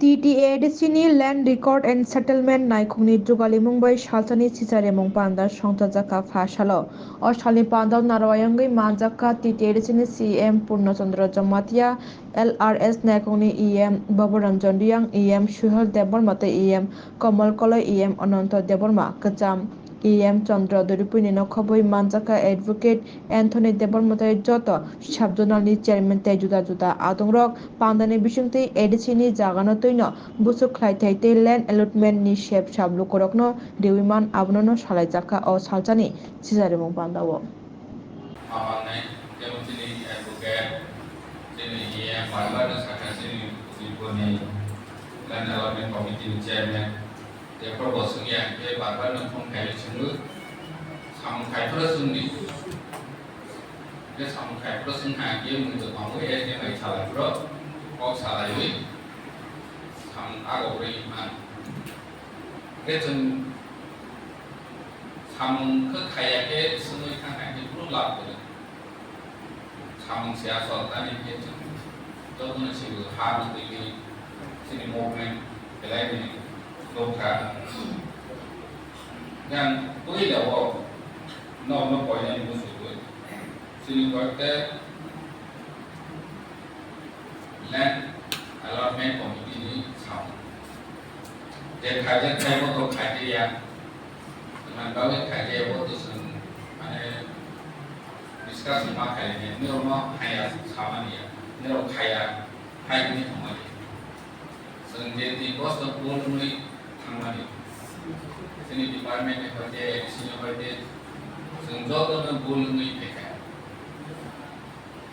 TTADC ni Land Record and Settlement naikungni jugali Mumbai Shaltani Sisare Mungpanda Songta Jaka Fashalo or Shali Pandal Narayangi Manjaka TTADC ni CM Purnachandra Jamatia LRS naikungni EM Baburanjan Riang EM Shuhal Debormate EM Komal Kola EM Ananta Deborma Kacham EM Chandra Durupini Nokoboi Manjaka Advocate Anthony Debormate Joto Shabdonali Chairman Tejuda Juda Adongrok Pandani Bishunti ADC ni Jagano Toino Busuk Klaitai Land Allotment ni Shep Shablu Korokno Dewiman Abnono Shalajaka or Saltani Cisarimong Pandawo. Land Allotment Committee Chairman, the proposal yang ke barbar nongkrong kayu sungguh, sama kayu terus sungguh, dia sama kayu terus sungguh dia menurut kamu dia mai salah bro, kau salah ini, sama aku beri iman, dia cun sama ke kayu ke sungguh kan kayu belum laku, sama siasat tadi dia cun, tu pun sih harus ini, sini movement, belai ini. Loka yang tôi đã bỏ nó coi như một số tuổi xin gọi cái Land Allotment Committee này xong để khai ra cái một tổ khai đi à mà bao cái khai ra một tổ sừng anh discuss mà khai này nếu nó hay là sao mà này nếu khai là hay cái này không phải sừng để thì có số bốn mươi Mani, sini department ni kerja, sini kerja, senjata tu boleh ni pakai.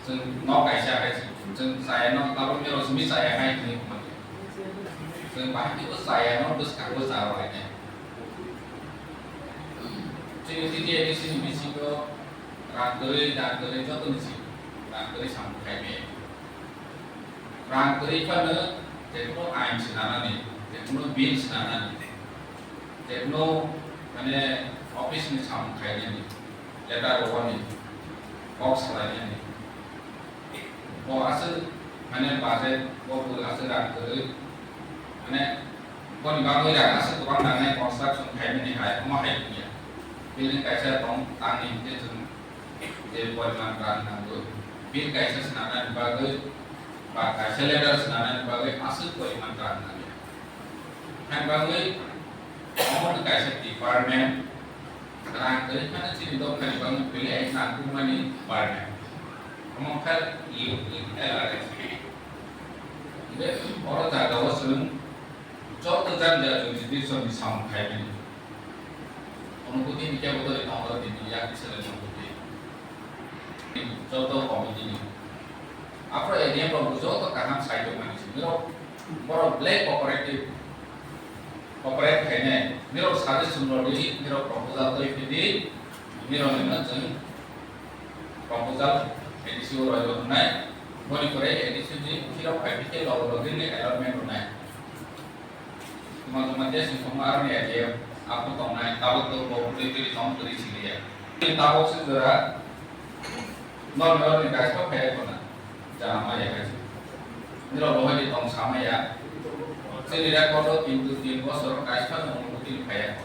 Sen nak kaisa kaisa, sen saya nak kalau ni orang semi saya hai ni mani. Sen bahan itu saya nak terus kaku saya ni. Sini dia di sini mesti ko rangkeri jatuh di sini, rangkeri sama kayak ni. Rangkeri kan jadi ko aim senana ni. Tekno bill sana ni, tekno mana office ni sama kayak ni, letter bawa ni, box lagi ni, bawa asal mana budget, bawa asal dah tu, mana bawa ni bawa dah asal tu orang nak construction kayak ni hai, mau hai ni, bill kayak saya tong tani dia tu, dia buat mana kan tu, bill kayak saya sana ni bagai, bagai letter sana ni bagai asal buat mana kan ni. Yang bagai, orang dekat setiap department, kerana kerana sini dok kali bangun pilih nak rumah ni department, orang kan LRS. Jadi orang tak tahu sebelum jauh tu jangan jadi semua sama kayak ni. Orang putih ni क्या betul itu orang ini yang disebut orang putih. Jauh tu komiti ni. Apa yang dia jauh tu kaham saya tu mana sih? Orang black cooperative. Corporate kayaknya, miro sahaja semua di, miro proposal tu ini, miro mana jeng proposal edisi orang itu naik, boleh korek edisi ni, kira kayak kita lalu ni allotment naik. Teman-teman dia semua orang ni aja, aku tahu naik, tahu tu boleh jadi tahu tu di sini ya. Ini tahu segera, non ni guys kau kayak mana, jangan aja guys. Miro boleh di tahu sama ya. Sini dia kalau pintu bos orang kaisa menguruti kayak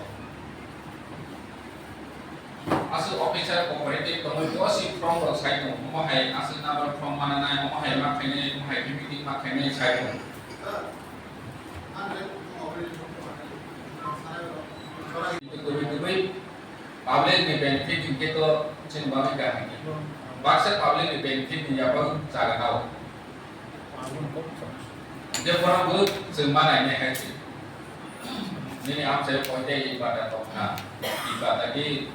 asal officer kooperatif komunikasi from website mau hai asal nama from mana nai mau hai makanya mau hai PPT makanya saya itu public benefit itu cenderung kan bahasa public benefit ni apa saya tahu dia orang bu semana ini kan sih. Ini apa saya poinnya ibadah tohna, ibadah di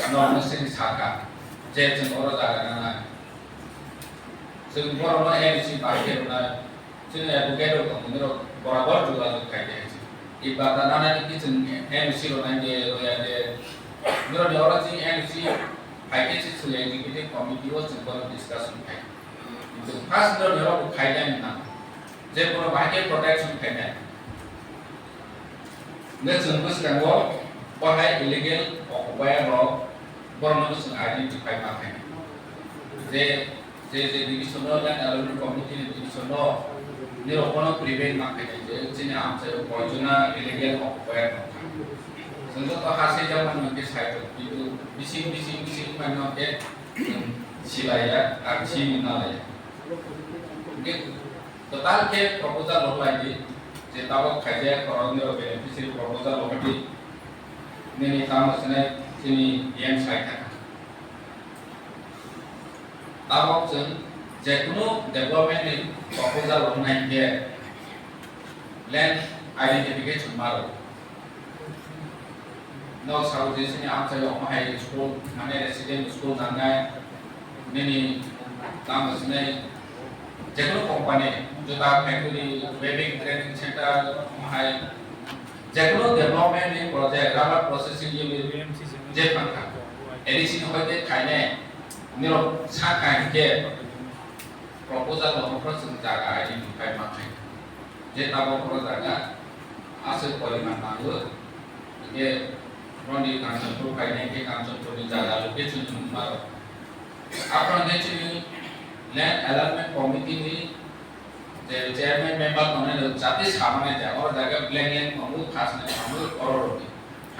non muslim saka, jadi orang jaga nana. Semua orang yang di sini pakai nana, sini aku kira kamu ni orang juga kayak gitu. Ibadah nana ini sini MC orang dia ni orang sini MC pakai sih sudah ini komiti was semua discussion kayak. Itu pas orang kayak ni nana. Jadi kalau pakai protection kena, ni semua sekarang pakai illegal, pakai raw, baru masuk identify pakai. Jadi di sana dan dalam komiti di sana निरपन prevent माखायनाय जे जोंनि आमसायाव बयजना illegal अकुपायर जों तो हासे जामान के side किन्तु बिसिं मानो के सिलाया आर सिमिना लाया के टोटल के प्रपोजल होलायदि जे ताबो खायजे करंनो बेनिफिशियरी प्रपोजल होलायदि नेनि तामसने जोंनि एम साइड ताबो जों जेकुनु डेभलपमेंट प्रपोजल होनाय के लैंड आइडेंटिफिकेशन मारो no saudi sini amsa yo mahai school mane resident school nangai nini tama sini jekono company juta factory webbing training center mahai jekono development in project rubber processing unit je pangka edison hoite khaine niro sa kai ke proposal lo process jaga identify makai je tabo pro jaga ase poriman nango ke Rondi kantor pro kainai ke kantor pro di jaga location number. Apa nanti ni land allotment committee ni, jadi chairman member mana tu jati sama ni jaga orang jaga blank yang kamu khas ni kamu orang roti,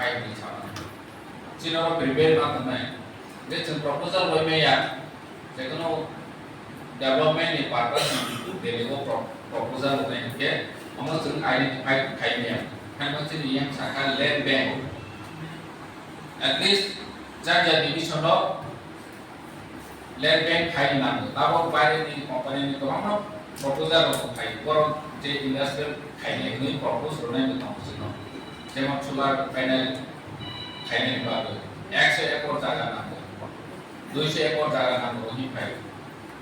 hai ni sama. Cina orang prepare macam mana? Jadi proposal boleh ya, jadi no development ni purpose ni dari proposal ni ke, kamu sering identify kainai. Kan macam ni yang sangat land bank. At least jaga division of land bank khai nango tabo bare ni company ni to hamno proposal of khai koron je industrial khai ni propose ronai ni tong sino jemon solar panel khai ni bago 100 ekor jaga nango 200 ekor jaga nango hi khai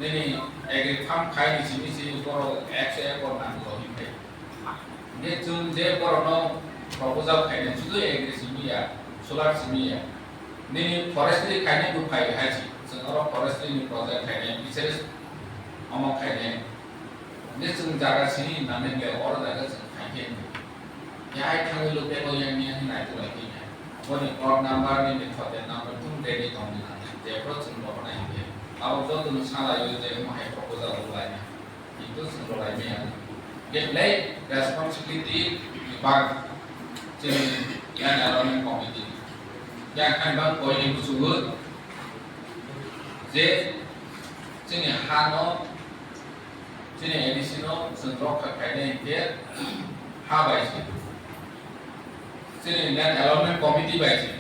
ni agri farm khai ni sini koro 100 ekor nango hi khai ne chun je korono proposal khai ni judo agri sini ya solar sini ya ni forestry kaine bu pai haji sengoro forestry ni project kaine bicara amok kaine ni seng jaga sini nane le or jaga seng kaine ya ai thang lu pe ko yang ni nai tu lagi ya boni plot number ni method number tum ready tong ni je pro seng lo na ni abo jo tu sala yo je mo hai proposal lo lai itu seng lo lai me ya get lay responsibility bag jadi yang dalam committee yang akan bang koi yang bersungguh, je, sini hano, sini edisino, sentrok kekainan dia, habai sih, sini land allotment committee baik sih,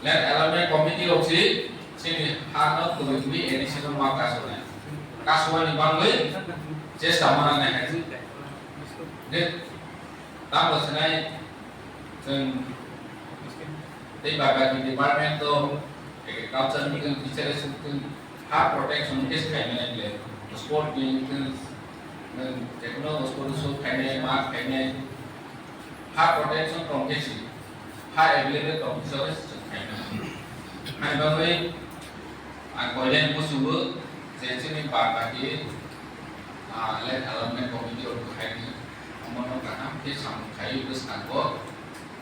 land allotment committee opsi, sini hano tuh ini edisino mak kasuan, kasuan di bangui, je sama nanya sih, deh, tambah senai, sen Tapi bagi department tu, agriculture ni kan bicara tentang hak protection kes kainnya ni, sport ni kan, teknologi sport tu kainnya, mark kainnya, hak protection kongkesi, hak available kongkesi kainnya. Hai bagai, aku yang musuh, jadi ni bagi, land allotment committee orang kainnya, orang kata kes sama kayu terus aku,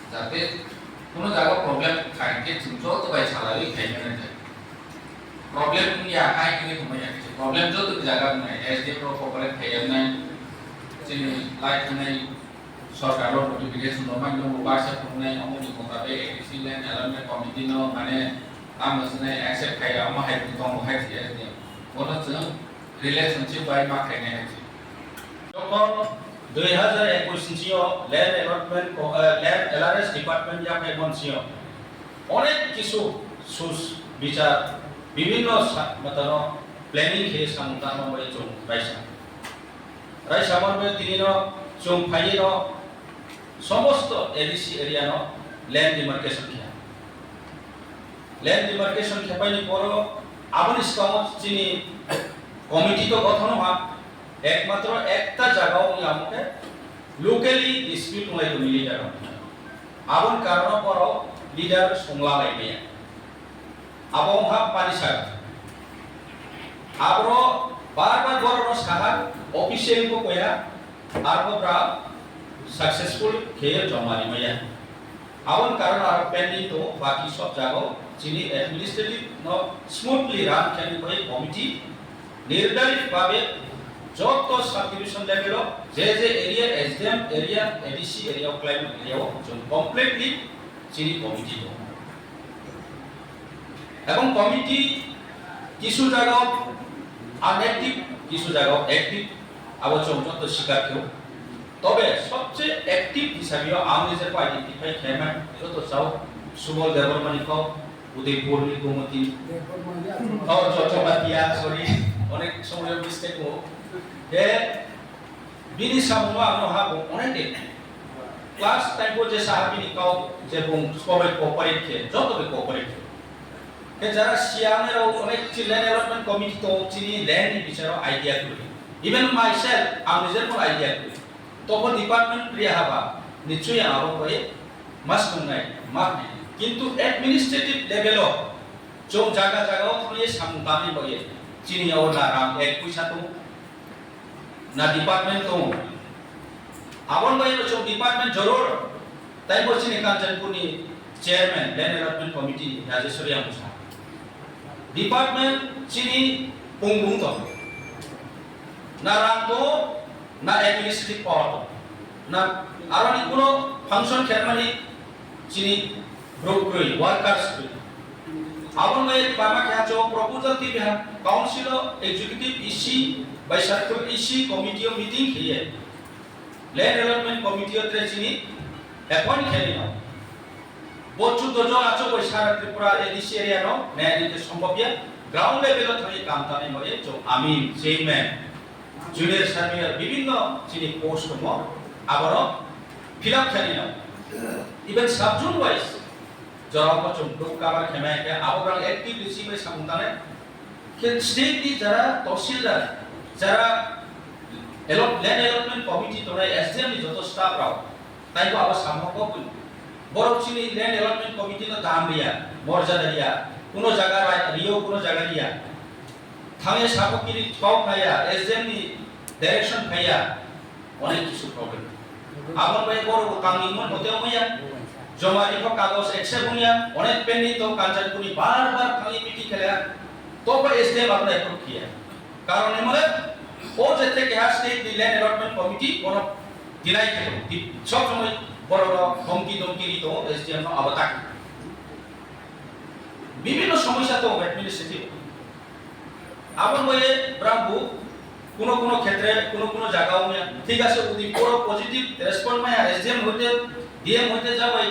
tapi কোনো জায়গা problem খাইকে চিন্তা তো ভাই salary খাইবে না যায় problem কি আকাই কি তুমি আছে প্রবলেম যত জায়গা নাই এসডি প্রো প্রবলেম খাইবে না চিনি লাইক নাই সরকারের নোটিফিকেশন নরমাল নো বাসা নাই আমনি মোতাবে এসি ল্যান্ড এলামেন্ট কমিটি নো মানে আমসনে অ্যাকসেপ্ট খাই আম হাই দং হাই দিয়ে বলো जों রিলেশনশিপ বাই মা খাইনে আছে যখন 2021 CO land allotment land LRS department যা পেমন সিও অনেক কিছু সুস বিচার বিভিন্ন মতন প্ল্যানিং হে সামতান ময় চং রাইসা রাইসা মরবে তিনিনো চং ফাইনো সমস্ত এডিসি এরিয়ানো ল্যান্ড ডিমার্কেশন খিয়া ল্যান্ড ডিমার্কেশন খেপাইনি পর আবন ইসকাম চিনি কমিটি তো গঠন হওয়া একমাত্র একটা জায়গাও আমাকে লোকালি ডিসপিউট হলাইতো মিলি জায়গা আবন কারণ পর লিডার সংলা লাইনে আবং হা পারিসার আবর বারবার গরনো সাহা অফিসিয়াল কো কয়া আরবরা সাকসেসফুল খেয়ে জমানি মাইয়া আবন কারণ আর পেন্ডিং তো বাকি সব জায়গা চিনি অ্যাডমিনিস্ট্রেটিভ ন স্মুথলি রান ক্যান কই কমিটি নির্ধারিত ভাবে যত সাব ডিভিশন লেভেল যে area SDM area ADC area climate area जों কমপ্লিটলি চিনি কমিটি দं এবং কমিটি কিছু জায়গা আনএক্টিভ কিছু জায়গা অ্যাক্টিভ আবার जों যত স্বীকার কেউ তবে সবচেয়ে অ্যাক্টিভ হিসাবে আমি নিজেকে আইডেন্টিফাই খাইমান যত চাও সুবল দেবরমানিকো উদয়পুরনি গোমতী চট্টগ্রাম সরি অনেক সময় মিস্টেক হো যে বিনি সামুয়া আমহা অনেক ক্লাস টাইম যে সাহাবিনি কাও যে বুং সবাই কোঅপারেট কে যত কোঅপারেট কে যারা সিয়ামের অনেক ল্যান্ড ডেভেলপমেন্ট কমিটি তো চিনি ল্যান্ড বিচারো আইডিয়া করি ইভেন মাইসেলফ আমি নিজের কোন আইডিয়া করি তখন ডিপার্টমেন্ট প্রিয়া হাবা নিশ্চয়ই আরো করে মাস নাই মাক কিন্তু অ্যাডমিনিস্ট্রেটিভ লেভেল जों জায়গা জায়গাও থুয়ে সামদানি বয়ে চিনিয়াও না রাম এক পয়সা তো না ডিপার্টমেন্ট তো আবন বয়ে जों ডিপার্টমেন্ট জরুর তাই বলছি নি কাঞ্চনপুরনি chairman land development committee Rajeshwari আমসা ডিপার্টমেন্ট চিনি পুংবুং তো না রাম তো না অ্যাডমিনিস্ট্রেটিভ পাওয়ার না আর অনেক কোনো ফাংশন খেলমানি চিনি ব্রোকরি ওয়ার্কার্স আবন বয়ে পামা খেয়াচো প্রপোজাল টি বিহা council executive EC by circle EC committee meeting খেয়ে ল্যান্ড ডেভেলপমেন্ট কমিটি তে চিনি অ্যাপয়েন্ট খেলি না বচু দজ আচো বই সারা ত্রিপুরা এডিসি এরিয়া নো ন্যায় দিতে সম্ভবইয়া গ্রাউন্ড লেভেল থই কাম তানে ময়ে जो আমি চেয়ারম্যান জুনিয়র সার্ভেয়ার বিভিন্ন চিনি পোস্ট দङ আবার ফিল আপ খেলি না ইভেন সাবজোন ওয়াইজ জরাবো जों কাবার খেমায় কে আবরাং অ্যাক্টিভ রিসিভে সামতানে কে স্টেট দি যারা তহসিলদার যারা ল্যান্ড ডেভেলপমেন্ট কমিটি তোরা এসডিএম নি যত স্টাফ রাও তাইকো আবার সামহকো বড় চিনি ল্যান্ড ডেভেলপমেন্ট কমিটি তো দাম রিয়া মর্যাদা রিয়া কোনো জায়গা রিও কোনো জায়গা রিয়া থামে সাপকিরি পাও খাইয়া এসডিএম নি ডাইরেকশন খাইয়া অনেক কিছু প্রবলেম আবার ভাই বড় কামিমন হতেও হইয়া জমা রিপো কাগজ একসেপ্ট বুনিয়া অনেক পেনি তো কাঞ্চনপুরি বারবার খালি মিটিং খেলা তো বা এসডিএম আমরা অ্যাপ্রুভ কিয়া কারণ এমলে ও যেতে কে স্টেট দি ল্যান্ড ডেভেলপমেন্ট কমিটি কোন দিলাই খেলো সব সময় বড় বড় ধমকি তো এসডিএম নো আবতাক বিভিন্ন সমস্যা তো অ্যাডমিনিস্ট্রেটিভ আবার বয়ে ব্রাহ্মু কোনো ক্ষেত্রে কোনো জায়গাও ঠিক আছে যদি পুরো পজিটিভ রেসপন্স মায়া এসডিএম হইতে ডিএম হইতে যাওয়াই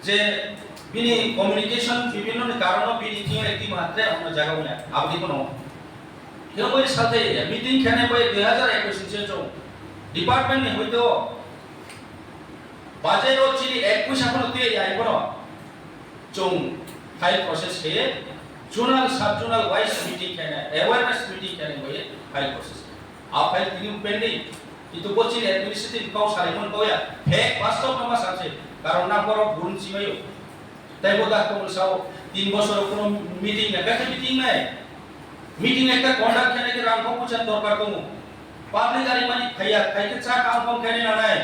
যে বিনি কমিউনিকেশন বিভিন্ন কারণ বিনি কি একটি মাত্রে আমরা জায়গাও না আপনি কোনো কেউ ওই সাথে মিটিং খেনে বই 2021 সে जो ডিপার্টমেন্ট নে হইতো বাজে রচিনি 21 এখন দিয়ে আইবো जों ফাইল প্রসেস হে zonal sub zonal wise meeting খেনে অ্যাওয়ারনেস মিটিং খেনে বই ফাইল প্রসেস আ ফাইল তিনি pending itu bocil administratif kau salimon kau ya hek বাস্তব নামা আছে কারণ না বড় ভুল সিমাইও তাই boda ko সাও 3 বছর কোনো মিটিং না কাছে মিটিং নাই মিটিং একটা কন্ডাক্ট খেনে কে রাম কো পুছার দরকার কমু পাবলিক গাড়ি মানি খাইয়া খাইতে চা কাম কম খেনে না নাই